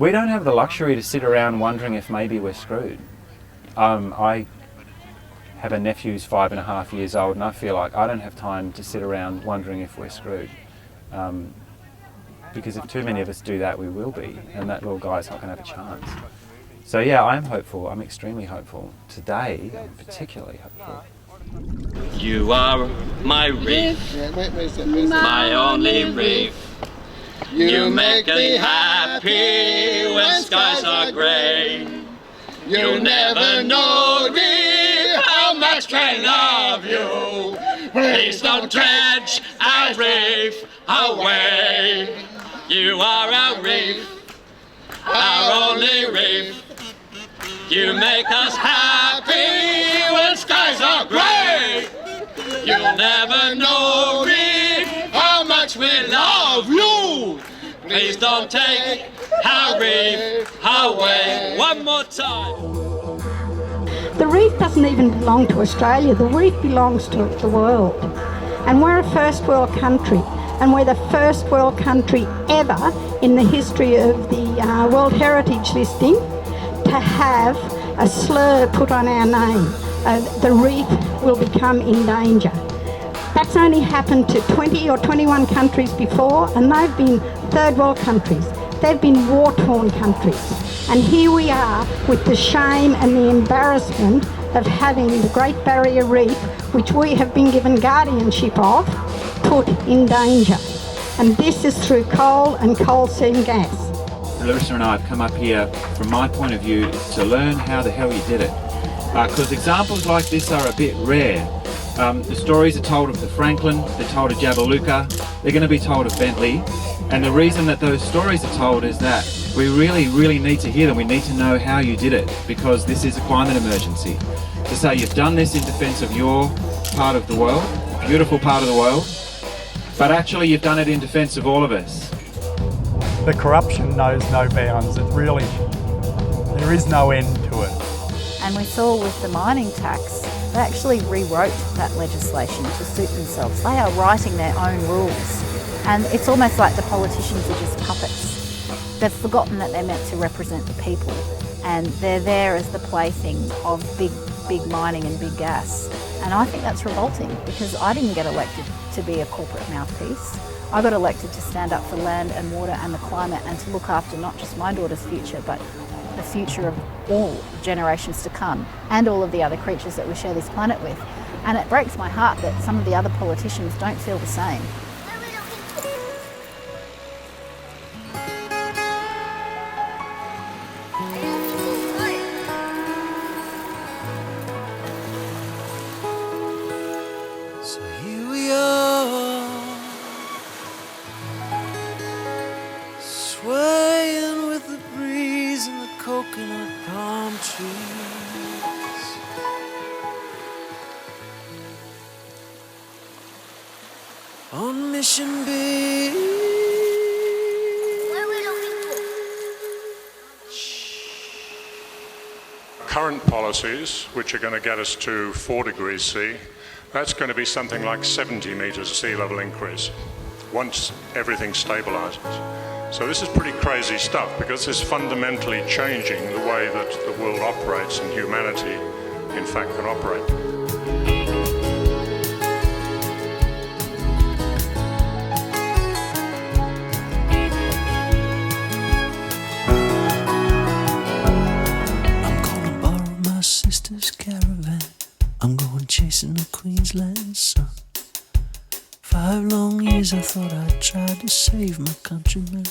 We don't have the luxury to sit around wondering if maybe we're screwed. I have a nephew who's 5.5 years old, and I feel like I don't have time to sit around wondering if we're screwed. Because if too many of us do that, we will be, and that little guy's not going to have a chance. So yeah, I'm hopeful. I'm extremely hopeful. Today, I'm particularly hopeful. You are my reef, my only reef. You make me happy when skies are grey. You never know, dear, how much I love you. Please don't dredge our reef away. You are our reef, our only reef. You make us happy when skies are grey. You'll never know, me, how much we love you. Please don't take our reef away. One more time. The reef doesn't even belong to Australia. The reef belongs to the world. And we're a first world country. And we're the first world country ever in the history of the World Heritage listing to have a slur put on our name. The reef will become in danger. That's only happened to 20 or 21 countries before, and they've been third world countries. They've been war-torn countries. And here we are with the shame and the embarrassment of having the Great Barrier Reef, which we have been given guardianship of, put in danger. And this is through coal and coal seam gas. Larissa and I have come up here, from my point of view, to learn how the hell you did it. Because examples like this are a bit rare. The stories are told of the Franklin, they're told of Jabiluka, they're going to be told of Bentley. And the reason that those stories are told is that we really need to hear them. We need to know how you did it, because this is a climate emergency. To say you've done this in defence of your part of the world, a beautiful part of the world, but actually you've done it in defence of all of us. The corruption knows no bounds. There is no end to it. And we saw with the mining tax, they actually rewrote that legislation to suit themselves. They are writing their own rules. And it's almost like the politicians are just puppets. They've forgotten that they're meant to represent the people, and they're there as the plaything of big mining and big gas. And I think that's revolting, because I didn't get elected to be a corporate mouthpiece. I got elected to stand up for land and water and the climate, and to look after not just my daughter's future, but the future of all generations to come, and all of the other creatures that we share this planet with. And it breaks my heart that some of the other politicians don't feel the same. So here we are, swaying with the breeze and the coconut palm trees. On Mission Beach. Current policies, which are going to get us to 4 degrees C, that's going to be something like 70 metres sea level increase once everything stabilises. So this is pretty crazy stuff, because it's fundamentally changing the way that the world operates and humanity, in fact, can operate. I'm gonna borrow my sister's caravan. I'm going chasing the Queensland sun. 5 long years I thought I'd tried to save my countrymen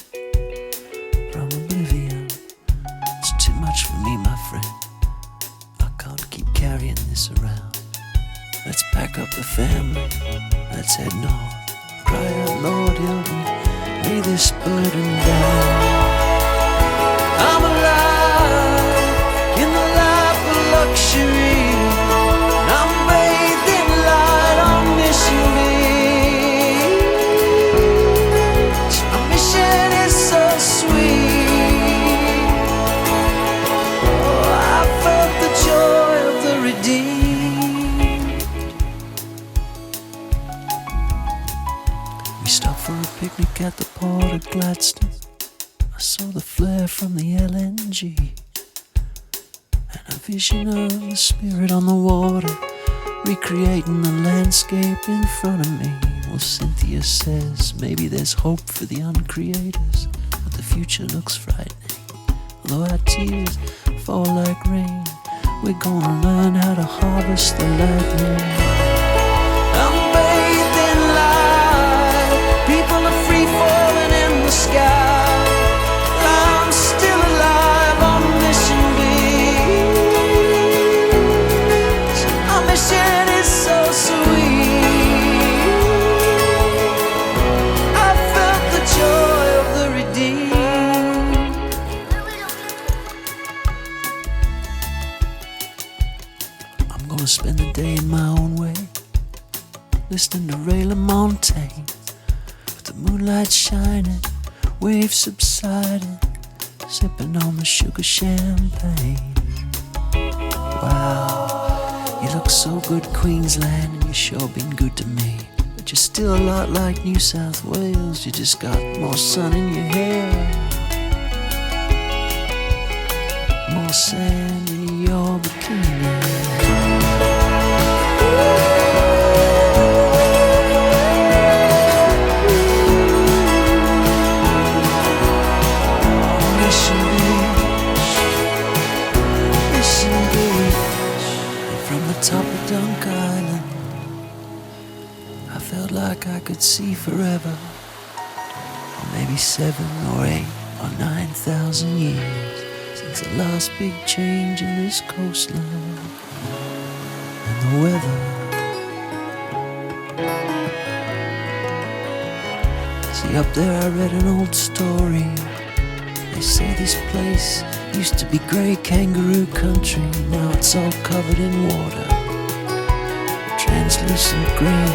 from oblivion. It's too much for me, my friend. I can't keep carrying this around. Let's pack up the family, let's head north. Cry out, Lord, help me, lay this burden down. I'm alive in the life of luxury. I'm bathed in light on Mission Beach. My mission is so sweet. Oh, I felt the joy of the redeemed. We stopped for a picnic at the port of Gladstone. I I saw the flare from the LNG and a vision of the spirit on the water, recreating the landscape in front of me. Well, Cynthia says maybe there's hope for the uncreators, but the future looks frightening. Although our tears fall like rain, we're gonna learn how to harvest the lightning. I'm bathed in light, people are free falling in the sky. I'm still alive on a mission beat. Our mission is so sweet. I felt the joy of the redeemed. I'm gonna spend the day in my own way, listening to Ray LaMontagne, with the moonlight shining, waves subsiding, sipping on the sugar champagne. Wow, you look so good, Queensland, and you sure been good to me. But you're still a lot like New South Wales, you just got more sun in your hair, more sand in your bikini. Top of Dunk Island, I felt like I could see forever, or maybe 7 or 8 or 9,000 years since the last big change in this coastline and the weather. See, up there I read an old story. They say this place used to be grey kangaroo country, now it's all covered in water, translucent green,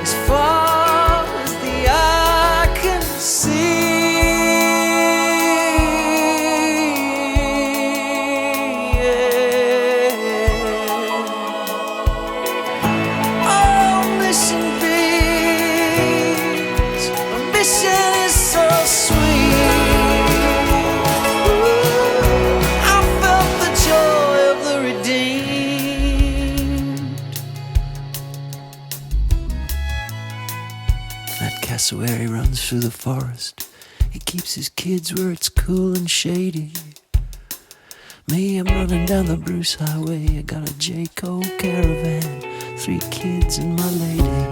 as far as the eye can see. Oh, mission beat, my mission is so sweet. I felt the joy of the redeemed. That cassowary runs through the forest. He keeps his kids where it's cool and shady. Me, I'm running down the Bruce Highway. I got a Jayco caravan, 3 kids and my lady.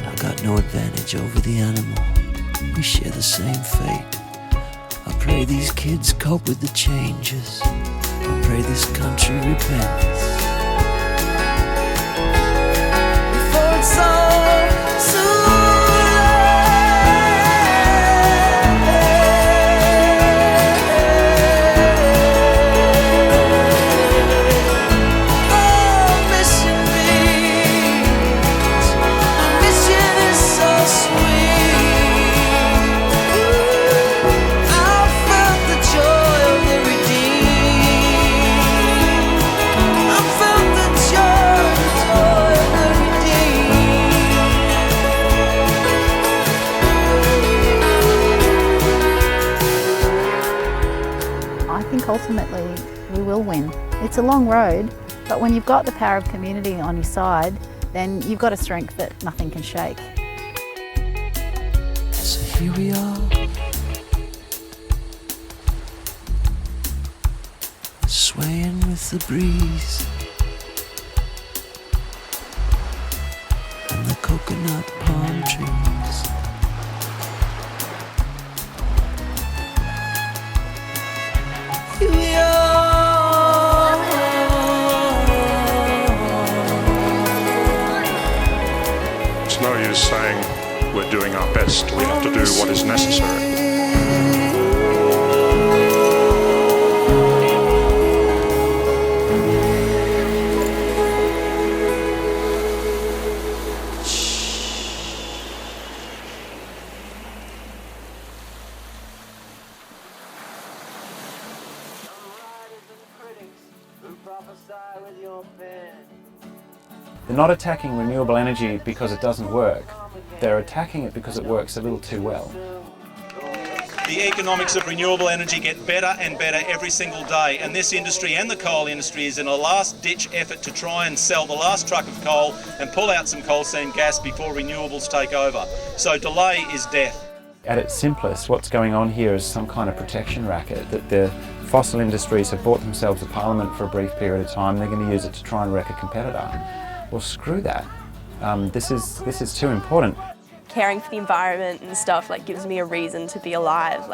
I got no advantage over the animal. We share the same fate. I pray these kids cope with the changes. I pray this country repents before it's all too late. Oh, mission beat, my mission is so sweet. I felt the joy of the redeemed. I felt the joy of the redeemed. I think ultimately we will win. It's a long road, but when you've got the power of community on your side, then you've got a strength that nothing can shake. So here we are, swaying with the breeze and the coconut palm trees. Here we are. It's no use saying we're doing our best. We have to do what is necessary. They're not attacking renewable energy because it doesn't work. They're attacking it because it works a little too well. The economics of renewable energy get better and better every single day, and this industry and the coal industry is in a last-ditch effort to try and sell the last truck of coal and pull out some coal seam gas before renewables take over. So delay is death. At its simplest, what's going on here is some kind of protection racket that the fossil industries have bought themselves a parliament for a brief period of time. They're going to use it to try and wreck a competitor. Well, screw that. This is too important. Caring for the environment and stuff gives me a reason to be alive.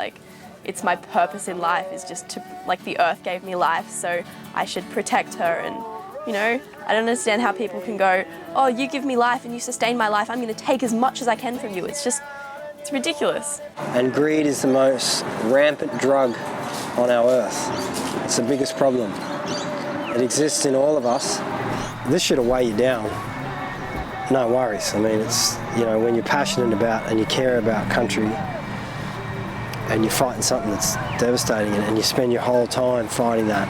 It's my purpose in life is just to, the earth gave me life, so I should protect her. And I don't understand how people can go, oh, you give me life and you sustain my life, I'm going to take as much as I can from you. It's ridiculous. And greed is the most rampant drug on our earth. It's the biggest problem. It exists in all of us. This should weigh you down. No worries. I mean, it's, when you're passionate about and you care about country and you're fighting something that's devastating and you spend your whole time fighting that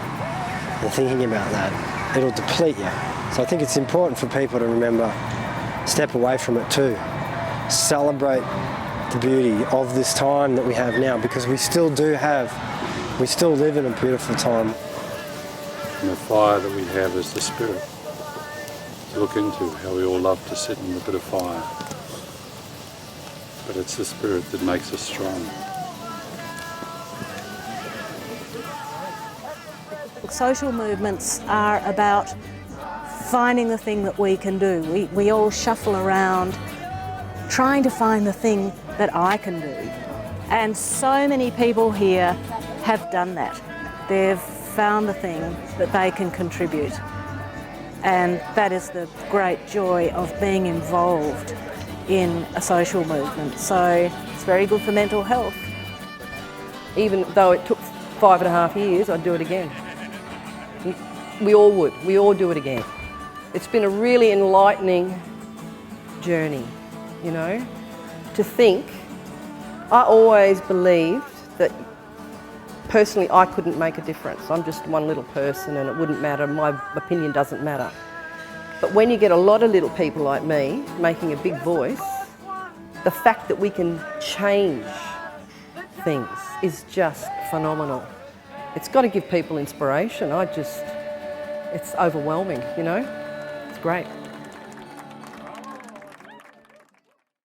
and thinking about that, it'll deplete you. So I think it's important for people to remember, step away from it too. Celebrate the beauty of this time that we have now, because we still live in a beautiful time. And the fire that we have is the spirit. To look into how we all love to sit in a bit of fire. But it's the spirit that makes us strong. Social movements are about finding the thing that we can do. We all shuffle around trying to find the thing that I can do. And so many people here have done that. They've found the thing that they can contribute. And that is the great joy of being involved in a social movement. So it's very good for mental health. Even though it took 5.5 years, I'd do it again. We all would. We all do it again. It's been a really enlightening journey, to think. I always believed that personally I couldn't make a difference. I'm just one little person and it wouldn't matter, my opinion doesn't matter. But when you get a lot of little people like me making a big voice, the fact that we can change things is just phenomenal. It's got to give people inspiration. It's overwhelming, It's great.